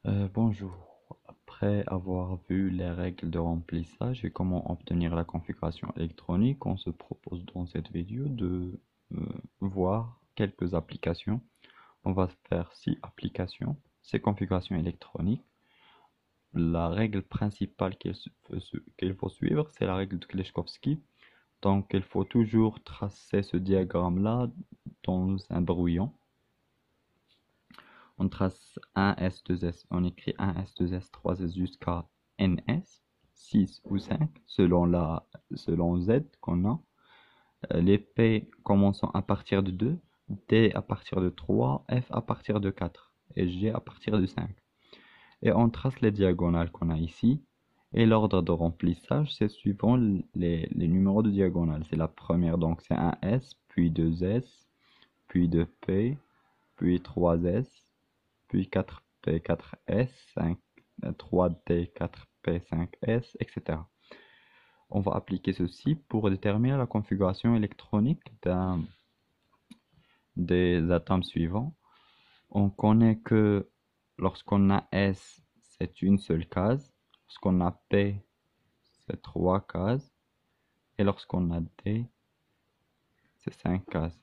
Bonjour. Après avoir vu les règles de remplissage et comment obtenir la configuration électronique, on se propose dans cette vidéo de voir quelques applications. On va faire 6 applications, ces configurations électroniques. La règle principale qu'il faut suivre, c'est la règle de Kleshkovsky. Donc, il faut toujours tracer ce diagramme-là dans un brouillon. On trace 1S, 2S, on écrit 1S, 2S, 3S jusqu'à NS, 6 ou 5, selon Z qu'on a. Les P commençant à partir de 2, D à partir de 3, F à partir de 4 et G à partir de 5. Et on trace les diagonales qu'on a ici. Et l'ordre de remplissage, c'est suivant les numéros de diagonale. C'est la première, donc c'est 1S, puis 2S, puis 2P, puis 3S, puis 4P, 4S, 5, 3D, 4P, 5S, etc. On va appliquer ceci pour déterminer la configuration électronique des atomes suivants. On connaît que lorsqu'on a S, c'est une seule case. Lorsqu'on a P, c'est 3 cases. Et lorsqu'on a D, c'est 5 cases.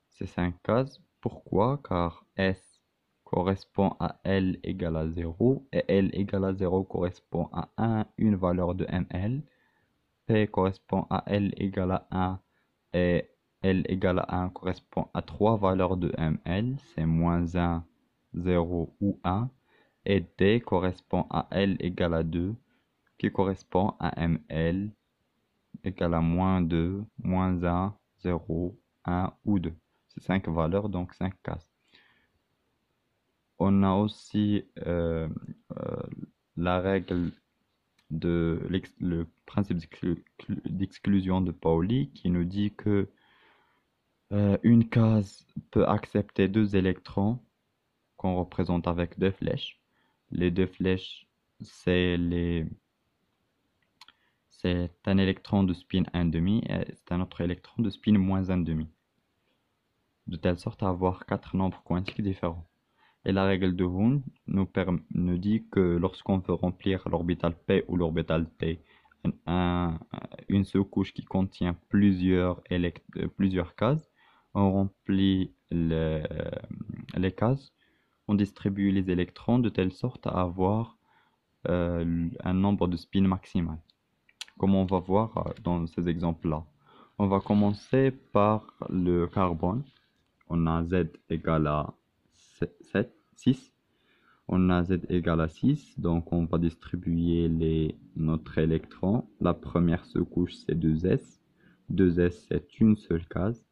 C'est 5 cases. Pourquoi? Car S correspond à L égale à 0 et L égale à 0 correspond à 1, une valeur de ML. P correspond à L égale à 1 et L égale à 1 correspond à 3 valeurs de ML, c'est moins 1, 0 ou 1. Et D correspond à L égale à 2 qui correspond à ML égale à moins 2, moins 1, 0, 1 ou 2. C'est 5 valeurs, donc 5 cases. On a aussi euh, la règle le principe d'exclusion de Pauli qui nous dit que une case peut accepter 2 électrons qu'on représente avec 2 flèches. Les 2 flèches, c'est un électron de spin 1,5 et c'est un autre électron de spin moins 1,5. De telle sorte à avoir 4 nombres quantiques différents. Et la règle de Hund nous dit que lorsqu'on veut remplir l'orbital P ou l'orbital T, une sous-couche qui contient plusieurs cases, on remplit les cases, on distribue les électrons de telle sorte à avoir un nombre de spins maximal. Comme on va voir dans ces exemples-là. On va commencer par le carbone. On a Z égale à 7, 6. On a Z égale à 6, donc on va distribuer notre électron. La première sous-couche, c'est 2S. 2S, c'est une seule case.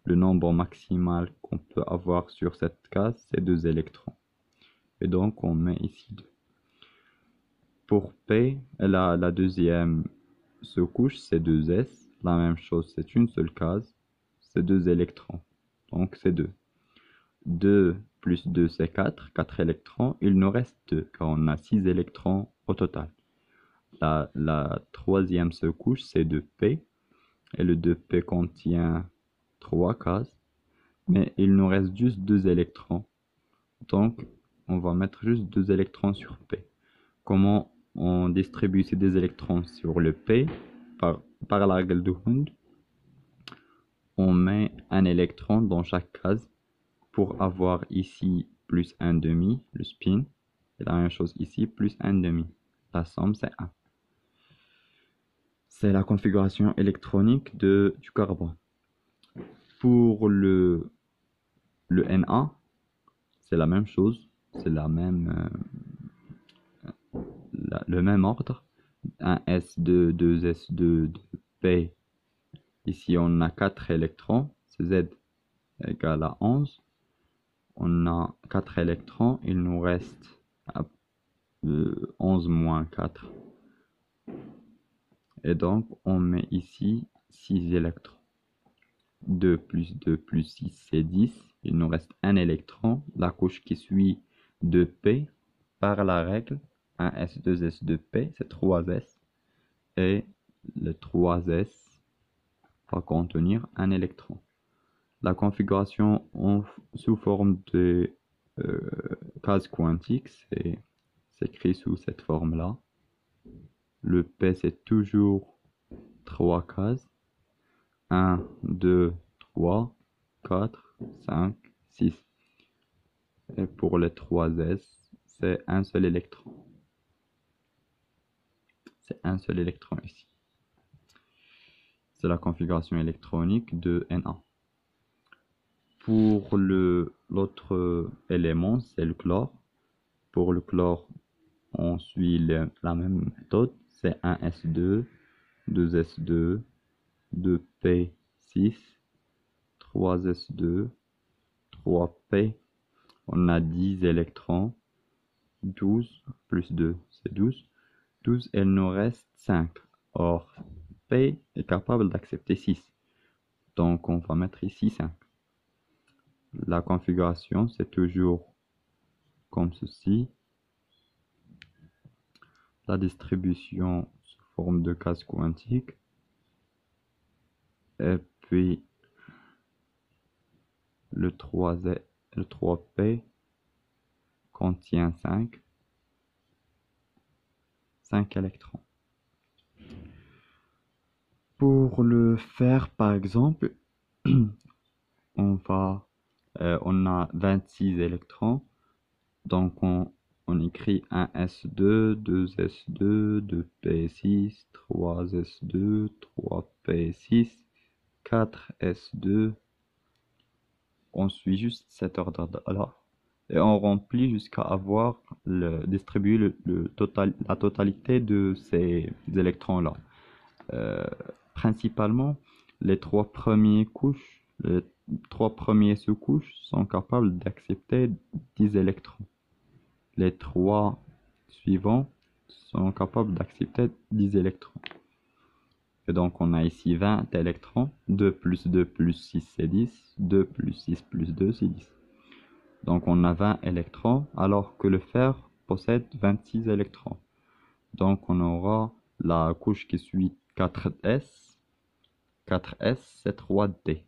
Le nombre maximal qu'on peut avoir sur cette case, c'est 2 électrons. Et donc, on met ici 2. Pour P, la deuxième sous-couche, c'est 2S. La même chose, c'est une seule case. C'est 2 électrons. Donc, c'est 2. 2 plus 2, c'est 4. 4 électrons. Il nous reste 2, car on a 6 électrons au total. La troisième sous-couche, c'est 2P. Et le 2P contient 3 cases. Mais il nous reste juste 2 électrons. Donc, on va mettre juste 2 électrons sur P. Comment on distribue ces 2 électrons sur le P? Par la règle de Hund. On met un électron dans chaque case pour avoir ici plus 1,5, le spin. Et la même chose ici, plus 1,5. La somme, c'est 1. C'est la configuration électronique du carbone. Pour le Na, c'est la même chose. C'est le même ordre. 1S2, 2S2, 2P. Ici, on a 4 électrons. C'est Z égale à 11. On a 4 électrons. Il nous reste 11 moins 4. Et donc, on met ici 6 électrons. 2 plus 2 plus 6, c'est 10. Il nous reste un électron. La couche qui suit 2P par la règle 1S, 2S, 2P, c'est 3S. Et le 3S va contenir un électron. La configuration sous forme de cases quantiques, c'est écrit sous cette forme-là. Le P, c'est toujours 3 cases. 1, 2, 3, 4, 5, 6. Et pour les 3s, c'est un seul électron. C'est un seul électron ici. C'est la configuration électronique de Na. Pour l'autre élément, c'est le chlore. Pour le chlore, on suit la même méthode. C'est 1s2, 2s2, 2p6, 3s2, 3p. On a 10 électrons. 12 plus 2, c'est 12. 12, il nous reste 5. Or, P est capable d'accepter 6. Donc, on va mettre ici 5. La configuration, c'est toujours comme ceci. La distribution sous forme de case quantique. Et puis, le 3P contient 5 électrons. Pour le faire, par exemple, on a 26 électrons. Donc, on écrit 1s2, 2s2, 2p6, 3s2, 3p6, 4s2. On suit juste cet ordre-là. Et on remplit jusqu'à avoir distribué la totalité de ces électrons-là. Principalement, les 3 premières couches, les 3 premières sous-couches sont capables d'accepter 10 électrons. Les 3 suivants sont capables d'accepter 10 électrons. Et donc, on a ici 20 électrons. 2 plus 2 plus 6, c'est 10. 2 plus 6 plus 2, c'est 10. Donc, on a 20 électrons, alors que le fer possède 26 électrons. Donc, on aura la couche qui suit 4s. 4s, c'est 3d.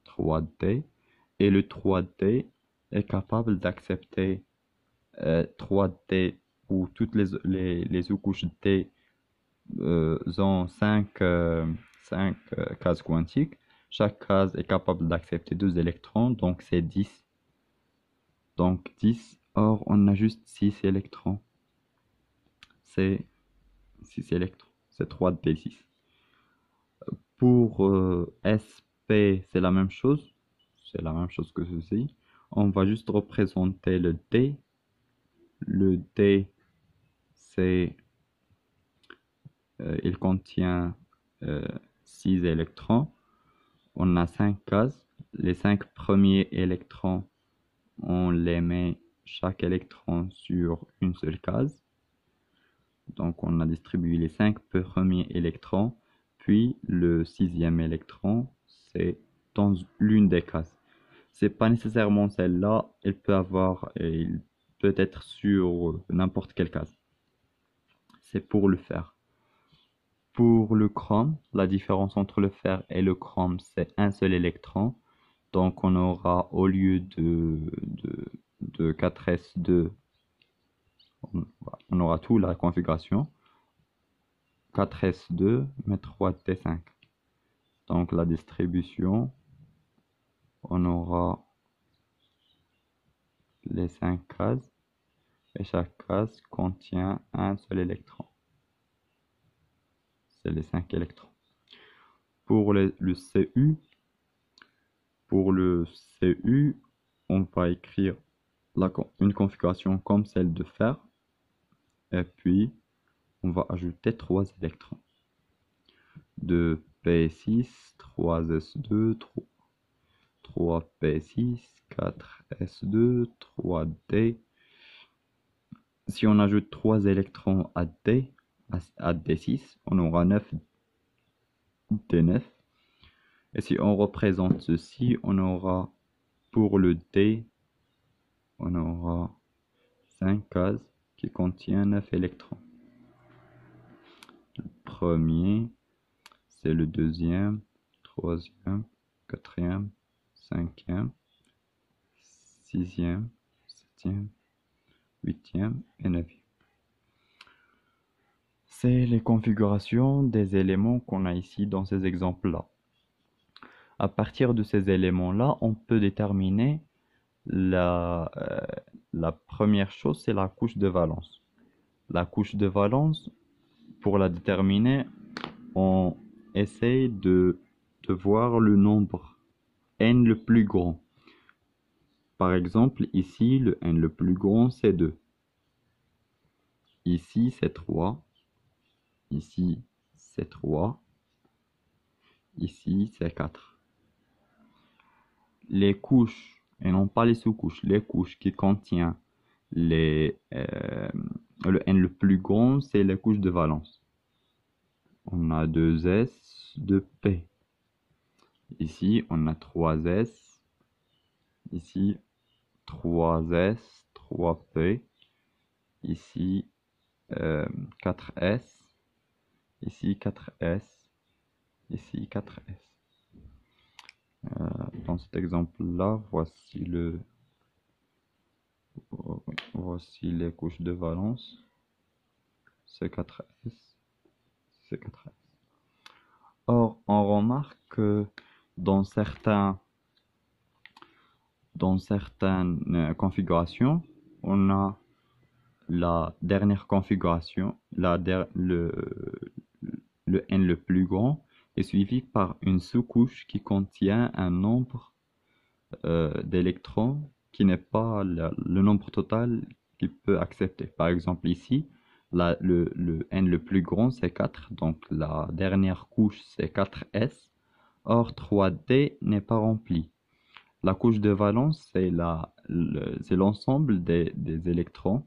3d. Et le 3d est capable d'accepter 3D où toutes les sous-couches D ont 5 cases quantiques. Chaque case est capable d'accepter 2 électrons, donc c'est 10. Donc 10, or on a juste 6 électrons. C'est 6 électrons, c'est 3D6. Pour SP, c'est la même chose. C'est la même chose que ceci. On va juste représenter le D. Le D, c'est il contient 6 électrons. On a 5 cases. Les 5 premiers électrons, on les met chaque électron sur une seule case. Donc on a distribué les 5 premiers électrons, puis le 6e électron, c'est dans l'une des cases. C'est pas nécessairement celle-là, il peut être sur n'importe quelle case. C'est pour le fer. Pour le chrome, la différence entre le fer et le chrome, c'est un seul électron. Donc on aura, au lieu de 4s2, on aura tout la configuration. 4s2, mais 3t5. Donc la distribution, on aura les 5 cases. Et chaque case contient un seul électron. C'est les 5 électrons. Pour le CU, on va écrire une configuration comme celle de fer. Et puis, on va ajouter 3 électrons. 2p6, 3s2, 3p6, 4s2, 3d. Si on ajoute 3 électrons à D6, on aura 9 D9. Et si on représente ceci, on aura pour le D, on aura 5 cases qui contiennent 9 électrons. Le premier, c'est le deuxième, troisième, quatrième, cinquième, sixième, septième, huitième et neuvième. C'est les configurations des éléments qu'on a ici dans ces exemples-là. À partir de ces éléments-là, on peut déterminer la première chose, c'est la couche de valence. La couche de valence, pour la déterminer, on essaye de voir le nombre n le plus grand. Par exemple, ici, le n le plus grand, c'est 2. Ici, c'est 3. Ici, c'est 3. Ici, c'est 4. Les couches, et non pas les sous-couches, les couches qui contiennent le n le plus grand, c'est les couches de valence. On a 2s, 2p. Ici, on a 3s. Ici, 3s, 3p. Ici, 4s. Ici, 4s. Ici, 4s. Dans cet exemple-là, voici les couches de valence. C'est 4s. C'est 4s. Or, on remarque que dans certaines configurations, on a la dernière configuration, le n le plus grand, est suivi par une sous-couche qui contient un nombre d'électrons qui n'est pas le nombre total qu'il peut accepter. Par exemple, ici, le n le plus grand, c'est 4, donc la dernière couche, c'est 4s. Or, 3d n'est pas rempli. La couche de valence, c'est l'ensemble des électrons,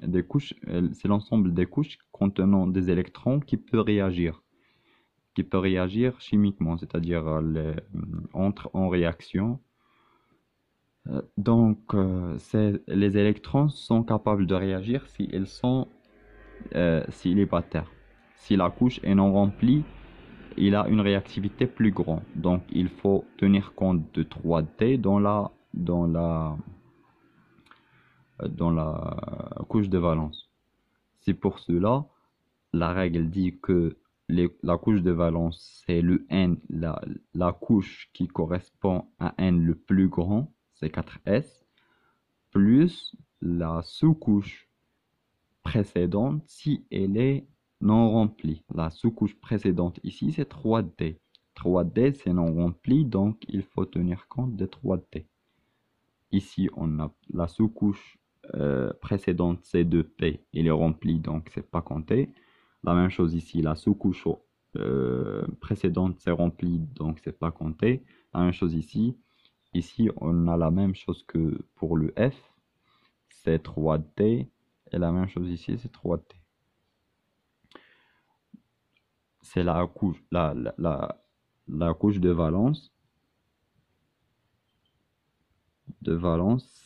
c'est l'ensemble des couches contenant des électrons qui peut réagir chimiquement, c'est-à-dire entre en réaction. Donc, les électrons sont capables de réagir s'ils sont célibataires. Si la couche est non remplie, il a une réactivité plus grande. Donc, il faut tenir compte de 3D dans la couche de valence. C'est pour cela, la règle dit que la couche de valence, c'est le n, la couche qui correspond à n le plus grand, c'est 4s, plus la sous-couche précédente si elle est non remplie. La sous-couche précédente ici, c'est 3D. 3D, c'est non rempli, donc il faut tenir compte de 3D. Ici, on a la sous-couche précédente, c'est 2P, elle est remplie, donc c'est pas compté. La même chose ici, la sous-couche précédente, c'est rempli, donc c'est pas compté. La même chose ici. Ici, on a la même chose que pour le F, c'est 3D. Et la même chose ici, c'est 3D. C'est la couche, la couche de valence.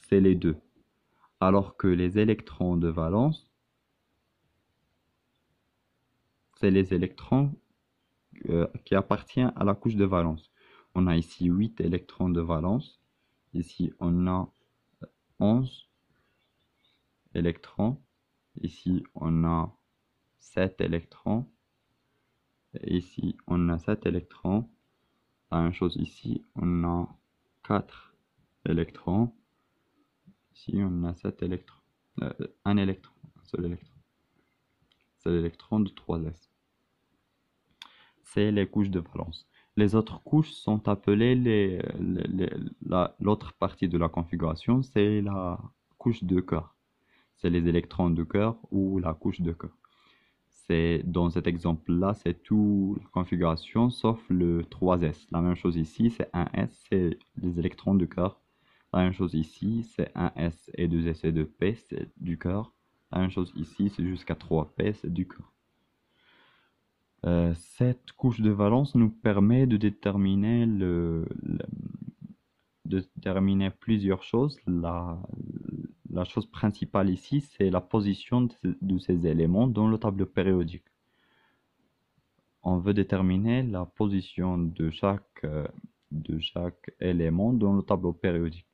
C'est les deux. Alors que les électrons de valence, c'est les électrons qui appartiennent à la couche de valence. On a ici 8 électrons de valence. Ici, on a 11 électrons. Ici, on a 7 électrons. Et ici, on a 7 électrons. La même chose ici, on a 4 électrons. Ici, on a 7 électrons. Un électron, un seul électron. C'est l'électron de 3s. C'est les couches de valence. Les autres couches sont appelées l'autre partie de la configuration, c'est la couche de cœur. C'est les électrons de cœur ou la couche de cœur. Dans cet exemple-là, c'est toute la configuration sauf le 3s. La même chose ici, c'est 1s, c'est les électrons de cœur. La même chose ici, c'est 1s et 2s et 2p, c'est du cœur. La même chose ici, c'est jusqu'à 3p, c'est du cœur. Cette couche de valence nous permet de déterminer plusieurs choses. La chose principale ici, c'est la position de ces éléments dans le tableau périodique. on veut déterminer la position de chaque élément dans le tableau périodique.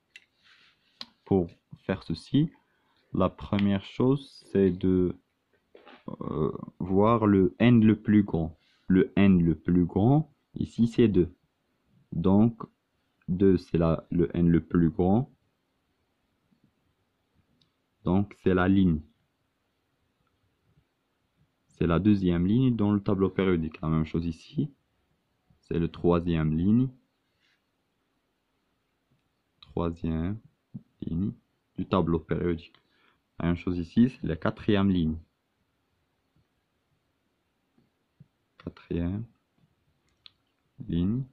Pour faire ceci, la première chose, c'est de voir le n le plus grand. Le n le plus grand, ici, c'est 2. Donc, 2, c'est le n le plus grand. Donc, c'est la ligne. C'est la deuxième ligne dans le tableau périodique. La même chose ici. C'est le troisième ligne. Troisième ligne du tableau périodique. La même chose ici, c'est la quatrième ligne. Quatrième ligne.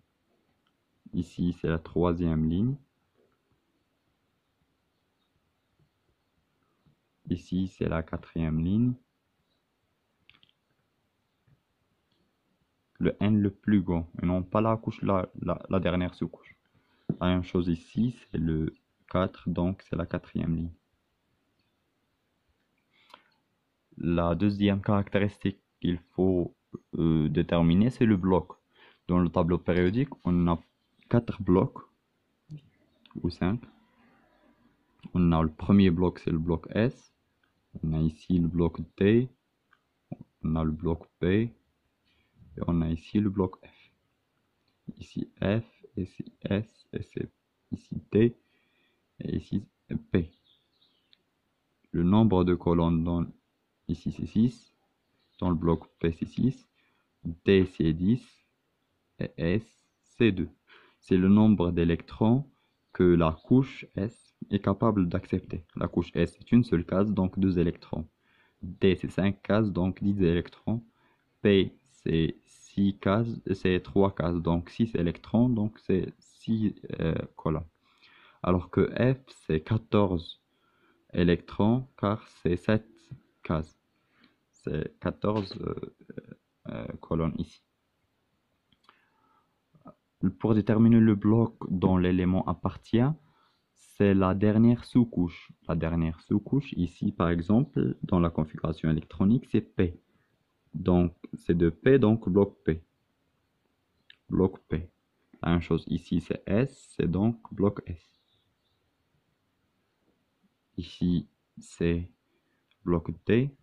Ici, c'est la troisième ligne. Ici, c'est la quatrième ligne. Le n le plus grand, et non pas la couche, la dernière sous-couche. La même chose ici, c'est le 4, donc c'est la quatrième ligne. La deuxième caractéristique qu'il faut déterminer, c'est le bloc. Dans le tableau périodique, on a 4 blocs, ou 5. On a le premier bloc, c'est le bloc S. On a ici le bloc T. On a le bloc P. Et on a ici le bloc F. Ici F, ici S, ici T, et ici P. Le nombre de colonnes ici c'est 6. Dans le bloc P c'est 6. D c'est 10. Et S c'est 2. C'est le nombre d'électrons que la couche S est capable d'accepter. La couche S est une seule case, donc 2 électrons. D c'est 5 cases, donc 10 électrons. P c'est 6 cases, c'est 3 cases, donc 6 électrons, donc c'est 6 colonnes. Alors que F c'est 14 électrons, car c'est 7 cases. C'est 14 colonnes ici. Pour déterminer le bloc dont l'élément appartient, c'est la dernière sous-couche. La dernière sous-couche, ici par exemple, dans la configuration électronique, c'est P. Donc c'est de P, donc bloc P. Bloc P. La même chose ici, c'est S, c'est donc bloc S. Ici, c'est bloc T.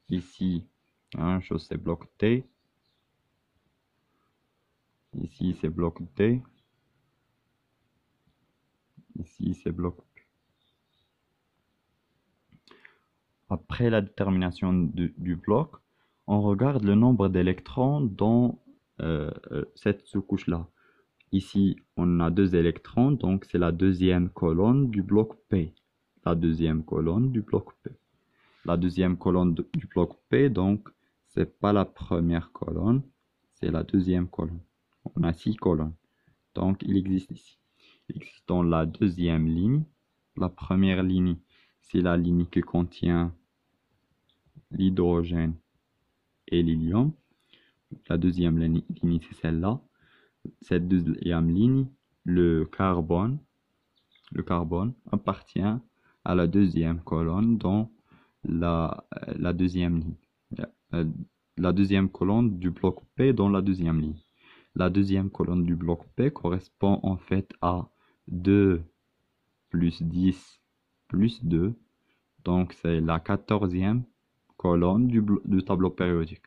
Ici, la même chose, c'est bloc T. Ici, c'est bloc T. Ici, c'est bloc P. Après la détermination du bloc, on regarde le nombre d'électrons dans cette sous-couche-là. Ici, on a 2 électrons, donc c'est la deuxième colonne du bloc P. La deuxième colonne du bloc P. La deuxième colonne du bloc P, donc c'est pas la première colonne, c'est la deuxième colonne. On a 6 colonnes, donc il existe ici. Il existe dans la deuxième ligne. La première ligne, c'est la ligne qui contient l'hydrogène et l'hélium. La deuxième ligne, c'est celle-là. Cette deuxième ligne, le carbone appartient à la deuxième colonne dans la deuxième ligne. La deuxième colonne du bloc P dans la deuxième ligne. La deuxième colonne du bloc P correspond en fait à 2 plus 10 plus 2. Donc c'est la 14e colonne du tableau périodique.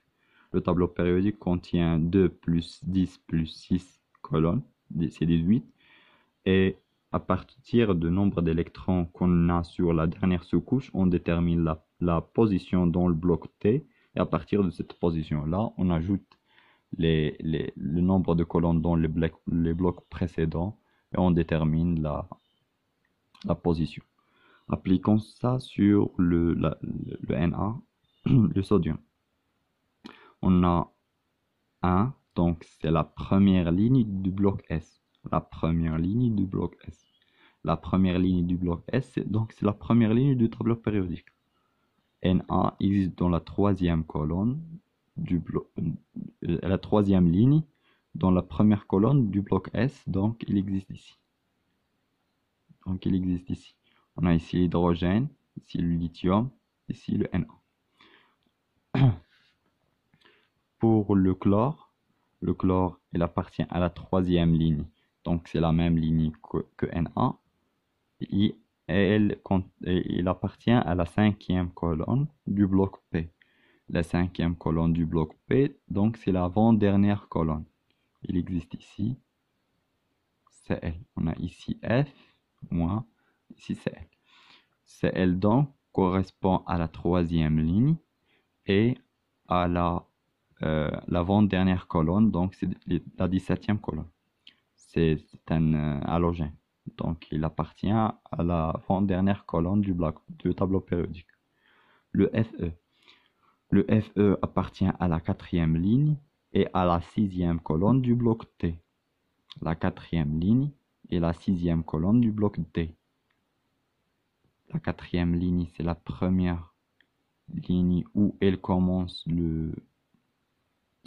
Le tableau périodique contient 2 plus 10 plus 6 colonnes, c'est 18. Et à partir du nombre d'électrons qu'on a sur la dernière sous-couche, on détermine la position dans le bloc T. Et à partir de cette position-là, on ajoute le nombre de colonnes dans les blocs précédents et on détermine la position. Appliquons ça sur le Na, le sodium. On a 1, donc c'est la première ligne du bloc S. La première ligne du bloc S. La première ligne du bloc S, donc c'est la première ligne du tableau périodique. Na existe dans la troisième colonne du bloc, la troisième ligne dans la première colonne du bloc S, donc il existe ici. Donc il existe ici. On a ici l'hydrogène, ici le lithium, ici le Na. pour le chlore, il appartient à la troisième ligne. Donc, c'est la même ligne que Na. Et il appartient à la cinquième colonne du bloc P. La cinquième colonne du bloc P, donc c'est l'avant-dernière colonne. Il existe ici Cl. On a ici F moins ici Cl. Cl donc correspond à la troisième ligne et à l'avant-dernière colonne, donc c'est la 17e colonne. C'est un halogène. Donc il appartient à l'avant-dernière colonne du tableau périodique. Le Fe. Le Fe appartient à la quatrième ligne et à la sixième colonne du bloc T. La quatrième ligne et la sixième colonne du bloc T. La quatrième ligne, c'est la première ligne où elle commence le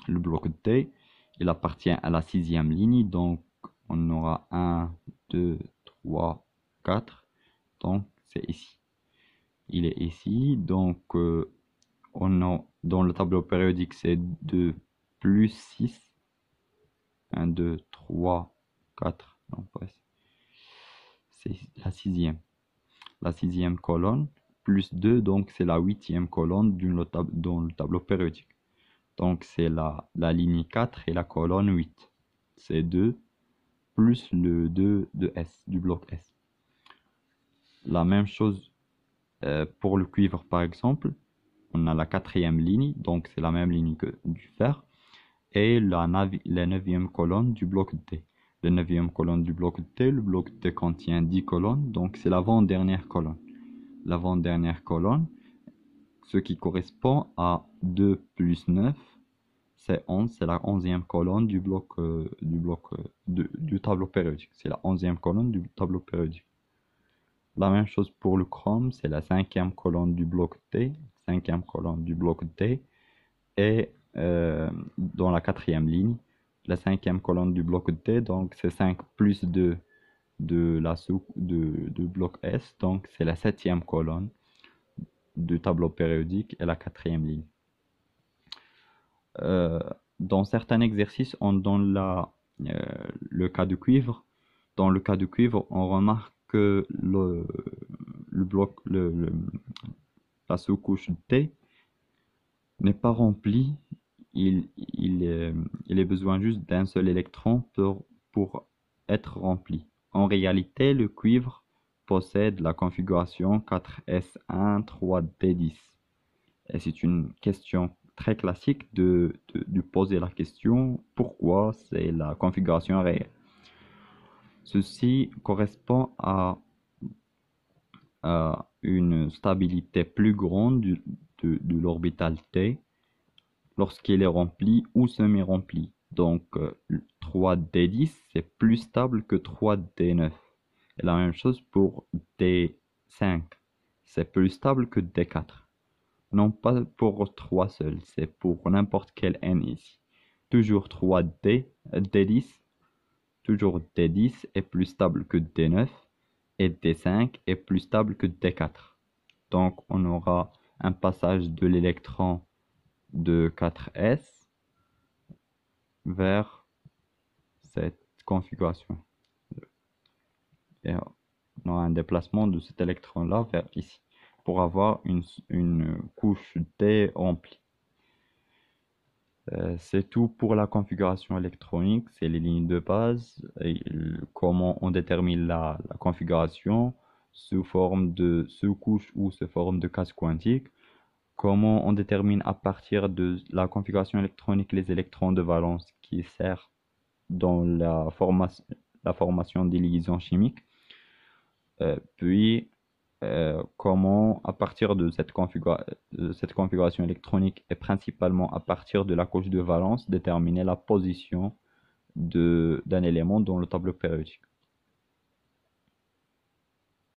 bloc T. Il appartient à la sixième ligne, donc on aura 1, 2, 3, 4. Donc c'est ici. Il est ici, donc dans le tableau périodique, c'est 2 plus 6. 1, 2, 3, 4. Non, c'est la sixième. La sixième colonne, plus 2, donc c'est la huitième colonne dans le tableau périodique. Donc c'est la ligne 4 et la colonne 8. C'est 2 plus le 2 de S, du bloc S. La même chose pour le cuivre par exemple. On a la quatrième ligne, donc c'est la même ligne que du fer. Et la neuvième colonne du bloc T. La neuvième colonne du bloc T, le bloc T contient 10 colonnes, donc c'est l'avant-dernière colonne. L'avant-dernière colonne, ce qui correspond à 2 plus 9, c'est 11, c'est la 11e colonne du tableau périodique. C'est la 11e colonne du tableau périodique. La même chose pour le chrome, c'est la 5e colonne du bloc T, 5e colonne du bloc T, et dans la 4e ligne, la 5e colonne du bloc T, donc c'est 5 plus 2 de bloc S, donc c'est la 7e colonne du tableau périodique et la 4e ligne. Dans certains exercices, on donne le cas de cuivre. Dans le cas de cuivre, on remarque que la sous-couche T n'est pas remplie. Il est besoin juste d'un seul électron pour être rempli. En réalité, le cuivre possède la configuration 4s1 3d10. Et c'est une question très classique de poser la question pourquoi c'est la configuration réelle. Ceci correspond à une stabilité plus grande de l'orbital T lorsqu'il est rempli ou semi-rempli. Donc 3D10 c'est plus stable que 3D9. Et la même chose pour D5. C'est plus stable que D4. Non pas pour 3 seuls, c'est pour n'importe quel n ici. Toujours 3D10. Toujours D10 est plus stable que D9 et D5 est plus stable que D4. Donc on aura un passage de l'électron de 4s vers cette configuration. Et on aura un déplacement de cet électron-là vers ici pour avoir une couche T remplie. C'est tout pour la configuration électronique, c'est les lignes de base, et comment on détermine la configuration sous forme de sous-couche ou sous forme de case quantique, comment on détermine à partir de la configuration électronique les électrons de valence qui servent dans la formation des liaisons chimiques, puis comment à partir de cette configuration électronique et principalement à partir de la couche de valence déterminer la position d'un élément dans le tableau périodique.